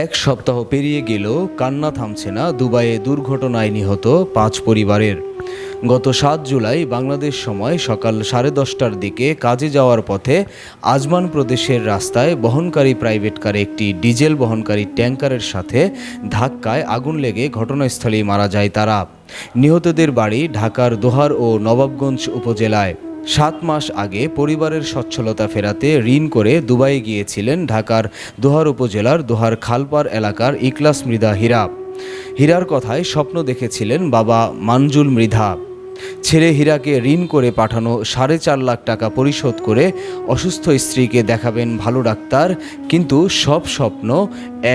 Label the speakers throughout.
Speaker 1: এক সপ্তাহ পেরিয়ে গেলেও কান্না থামছে না দুবাইয়ে দুর্ঘটনায় নিহত 5 পরিবারের। গত 7 জুলাই বাংলাদেশ সময় সকাল 10:30টার দিকে কাজে যাওয়ার পথে আজমান প্রদেশের রাস্তায় বহনকারী প্রাইভেট কারে একটি ডিজেল বহনকারী ট্যাঙ্কারের সাথে ধাক্কায় আগুন লেগে ঘটনাস্থলেই মারা যায় তারা। নিহতদের বাড়ি ঢাকার দোহার ও নবাবগঞ্জ উপজেলায়। 7 মাস আগে পরিবারের সচ্ছলতা ফেরাতে ঋণ করে দুবাইয়ে গিয়েছিলেন ঢাকার দোহার উপজেলার দোহার খালপাড় এলাকার ইখলাস মৃধা হীরা। হীরার কথায় স্বপ্ন দেখেছিলেন বাবা মানজুল মৃধা। ছেলে হীরাকে ঋণ করে পাঠানো 4.5 লাখ টাকা পরিশোধ করে অসুস্থ স্ত্রীকে দেখাবেন ভালো ডাক্তার, কিন্তু সব স্বপ্ন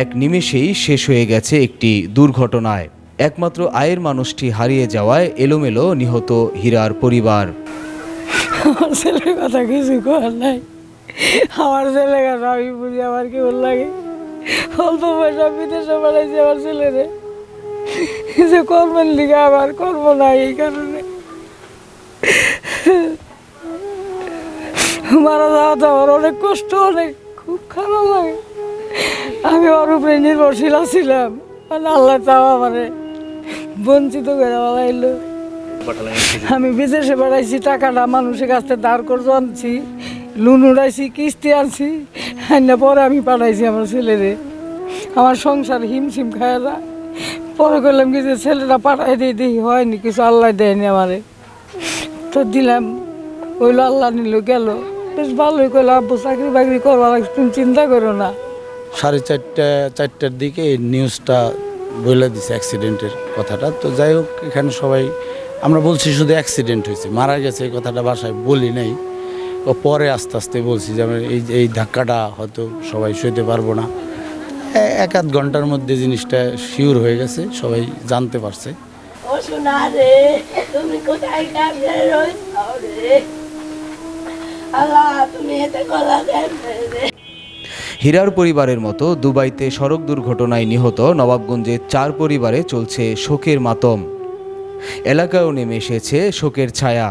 Speaker 1: এক নিমেষেই শেষ হয়ে গেছে একটি দুর্ঘটনায়। একমাত্র আয়ের মানুষটি হারিয়ে যাওয়ায় এলোমেলো নিহত হীরার পরিবার।
Speaker 2: আমার ছেলের কথা কিছু করার নাই। আমার ছেলে কথা আমি বুঝি, আমার কি ওর লাগে। অল্প পয়সা বিদেশে পাঠাইছে আমার ছেলেরে, যে কর্মের লিগে আমার কর্ম নাই, এই কারণে মারা যাওয়াতে আমার অনেক কষ্ট, অনেক খুব খারাপ লাগে। আমি ওর উপরে নির্ভরশীল ছিলাম, মানে আল্লাহ তাও আমারে বঞ্চিত করে বলাইলো। আমি বিদেশে বেড়াইছি, টাকাটা মানুষের কাছ থেকে ধার করে আনছি, লোন উড়াইছি, কিস্তি আনছি, আইনা পরে আমি পাঠাইছি আমার ছেলেরে। আমার সংসার হিমশিম খায় না। পরে করলাম কি যে ছেলেটা পাঠাই দিয়ে দেখি হয়নি কিছু, আল্লাহ দেয়নি আমারে, তো দিলাম, ওইলো আল্লাহ নিল গেল। বেশ ভালোই করলো, আব্বু চাকরি বাকরি করবার তুমি চিন্তা করো না।
Speaker 3: 4:30-4টার দিকে এই নিউজটা বলে দিছে অ্যাক্সিডেন্টের কথাটা। তো যাই হোক, এখানে সবাই আমরা বলছি শুধু অ্যাক্সিডেন্ট হয়েছে, মারা গেছে এই কথাটা বাসায় বলি নাই। ও পরে আস্তে আস্তে বলছি যে আমরা এই ধাক্কাটা হয়তো সবাই সইতে পারবো না। 1-8 ঘন্টার মধ্যে জিনিসটা শিওর হয়ে গেছে, সবাই জানতে পারছে।
Speaker 4: ও সোনা রে, তুমি কোথায় কাঁদলে রইছো রে? আল্লাহ তুমি এতে গলা দেন রে।
Speaker 1: হীরার পরিবারের মতো দুবাইতে সড়ক দুর্ঘটনায় নিহত নবাবগঞ্জের 4 পরিবারে চলছে শোকের মাতম। এলাকায়ও নেমে এসেছে শোকের ছায়া।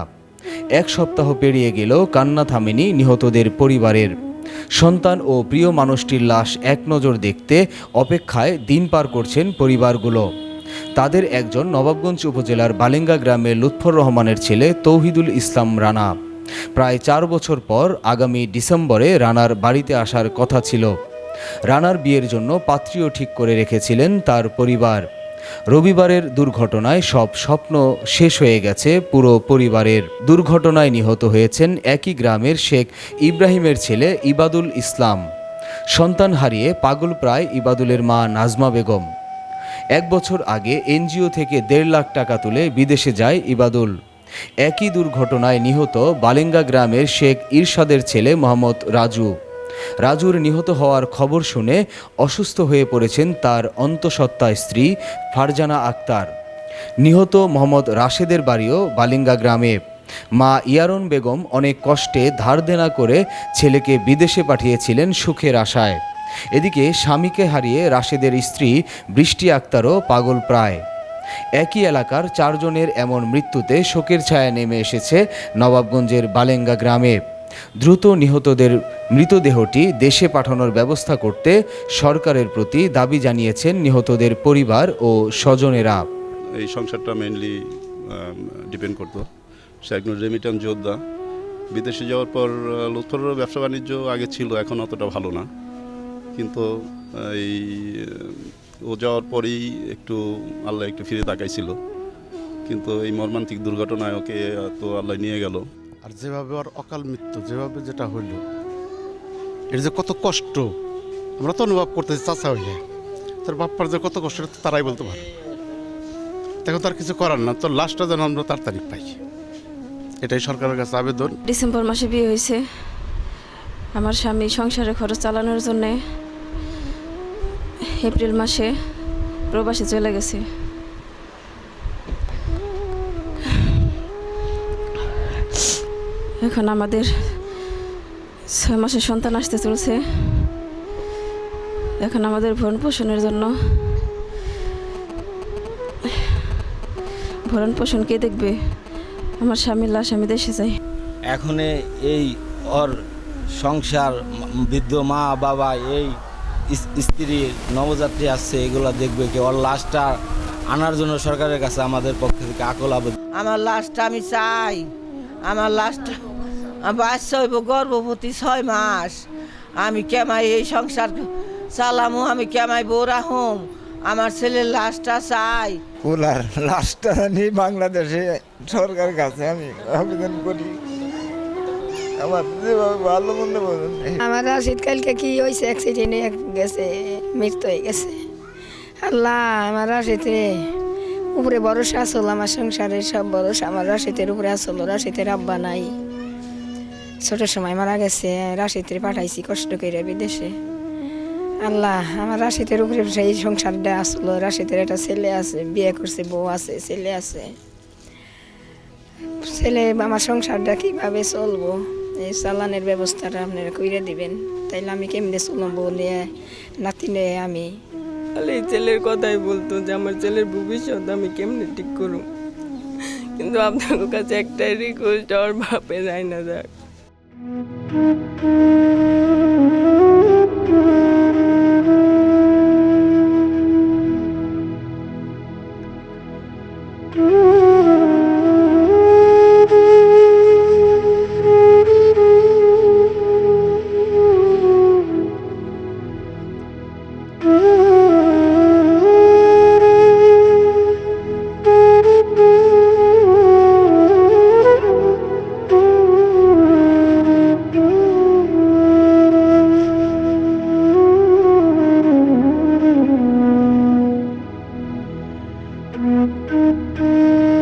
Speaker 1: 1 সপ্তাহ পেরিয়ে গেলেও কান্না থামেনি নিহতদের পরিবারের। সন্তান ও প্রিয় মানুষটির লাশ এক নজর দেখতে অপেক্ষায় দিন পার করছেন পরিবারগুলো। তাদের একজন নবাবগঞ্জ উপজেলার বালেঙ্গা গ্রামের লুৎফর রহমানের ছেলে তৌহিদুল ইসলাম রানা। প্রায় 4 বছর পর আগামী ডিসেম্বরে রানার বাড়িতে আসার কথা ছিল। রানার বিয়ের জন্য পাত্রীও ঠিক করে রেখেছিলেন তার পরিবার। রবিবারের দুর্ঘটনায় সব স্বপ্ন শেষ হয়ে গেছে পুরো পরিবারের। দুর্ঘটনায় নিহত হয়েছেন একই গ্রামের শেখ ইব্রাহিমের ছেলে ইবাদুল ইসলাম। সন্তান হারিয়ে পাগল প্রায় ইবাদুলের মা নাজমা বেগম। 1 বছর আগে এনজিও থেকে 1.5 লাখ টাকা তুলে বিদেশে যায় ইবাদুল। একই দুর্ঘটনায় নিহত বালেঙ্গা গ্রামের শেখ ইরশাদের ছেলে মোহাম্মদ রাজু। রাজুর নিহত হওয়ার খবর শুনে অসুস্থ হয়ে পড়েছেন তার অন্তঃসত্ত্বা স্ত্রী ফারজানা আক্তার। নিহত মোহাম্মদ রাশেদের বাড়িও বালিঙ্গা গ্রামে। মা ইয়ারন বেগম অনেক কষ্টে ধার দেনা করে ছেলেকে বিদেশে পাঠিয়েছিলেন সুখের আশায়। এদিকে স্বামীকে হারিয়ে রাশেদের স্ত্রী বৃষ্টি আক্তারও পাগল প্রায়। একই এলাকার 4 জনের এমন মৃত্যুতে শোকের ছায়া নেমে এসেছে নবাবগঞ্জের বালেঙ্গা গ্রামে। দ্রুত নিহতদের মৃতদেহটি দেশে পাঠানোর ব্যবস্থা করতে সরকারের প্রতি দাবি জানিয়েছেন নিহতদের পরিবার ও স্বজনেরা।
Speaker 5: এই সংসারটা মেইনলি ডিপেন্ড করতো। সে একজন রেমিটেন্স যোদ্ধা। বিদেশে যাওয়ার পর লুৎফরের ব্যবসা বাণিজ্য আগে ছিল, এখন অতটা ভালো না, কিন্তু এই ও যাওয়ার পরেই একটু আল্লাহ একটু ফিরে তাকাইছিল, কিন্তু এই মর্মান্তিক দুর্ঘটনায় ওকে তো আল্লাহ নিয়ে গেল।
Speaker 3: আর যেভাবে ওর অকাল মৃত্যু, যেভাবে যেটা হইল, এর যে কত কষ্ট আমরা তো অনুভব করতেছি। চাচা হইলে তার বাপ্পার যে কত কষ্ট তারাই বলতে পারে। দেখো, তার কিছু করার না, তোর লাশটা যেন আমরা তাড়াতাড়ি পাই, এটাই সরকারের কাছে আবেদন।
Speaker 6: ডিসেম্বর মাসে বিয়ে হয়েছে। আমার স্বামী সংসারের খরচ চালানোর জন্যে এপ্রিল মাসে প্রবাসে চলে গেছে। এখন আমাদের 6 মাসের সন্তান আসতে চলছে। এখন আমাদের ভরণ পোষণের জন্য, ভরণ পোষণ কে দেখবে? আমার স্বামীর লাশ আমি দেশে যাই।
Speaker 7: এখন এই ওর সংসার, বৃদ্ধ মা বাবা, এই
Speaker 3: স্ত্রী নবযাত্রী আসছে এগুলা দেখবে কি, ওর লাশটা আনার জন্য সরকারের কাছে আমাদের পক্ষ থেকে আকুল আবেদন।
Speaker 2: আমার লাশটা আমি চাই, আমার লাশটা বাচ্চা হইব গর্ভবতী 6 মাস, আমি কেমাই এই সংসার চালামু, আমি কেমাই বোরা হোম, আমার ছেলের লাশটা চাই।
Speaker 7: ওনার লাশটা নিয়ে বাংলাদেশে সরকারের কাছে আমি আবেদন করি। আমার যেভাবে ভালো মন্দ বলুন,
Speaker 8: আমার শীতকালকে কি হয়েছে, অ্যাক্সিডেন্টে গেছে, মৃত্যু হয়ে গেছে। আল্লাহ, আমার রাশিতে উপরে ভরসা আসল, আমার সংসারের সব ভরসা আমার রাশিতের উপরে আসল। রাশিতের আব্বা নাই, ছোট সময় মারা গেছে, রাশিতে পাঠাইছি কষ্ট করে বিদেশে। আল্লাহ, আমার রাশিতের উপরে সেই সংসারটা আসলো। রাশিতের একটা ছেলে আছে, বিয়ে করছে, বউ আছে, ছেলে আছে। ছেলে আমার সংসারটা কীভাবে চলবো, এই চালানের ব্যবস্থাটা আপনারা করে দিবেন, তাইলে আমি কেমনে চলবো নিয়ে নাতি নিয়ে আমি।
Speaker 9: তাহলে এই ছেলের কথাই বলতো যে আমার ছেলের ভবিষ্যৎ আমি কেমনে ঠিক করব, কিন্তু আপনার কাছে একটাই রিকোয়েস্ট, ওর বাপে যায় না যাক।
Speaker 10: Thank you.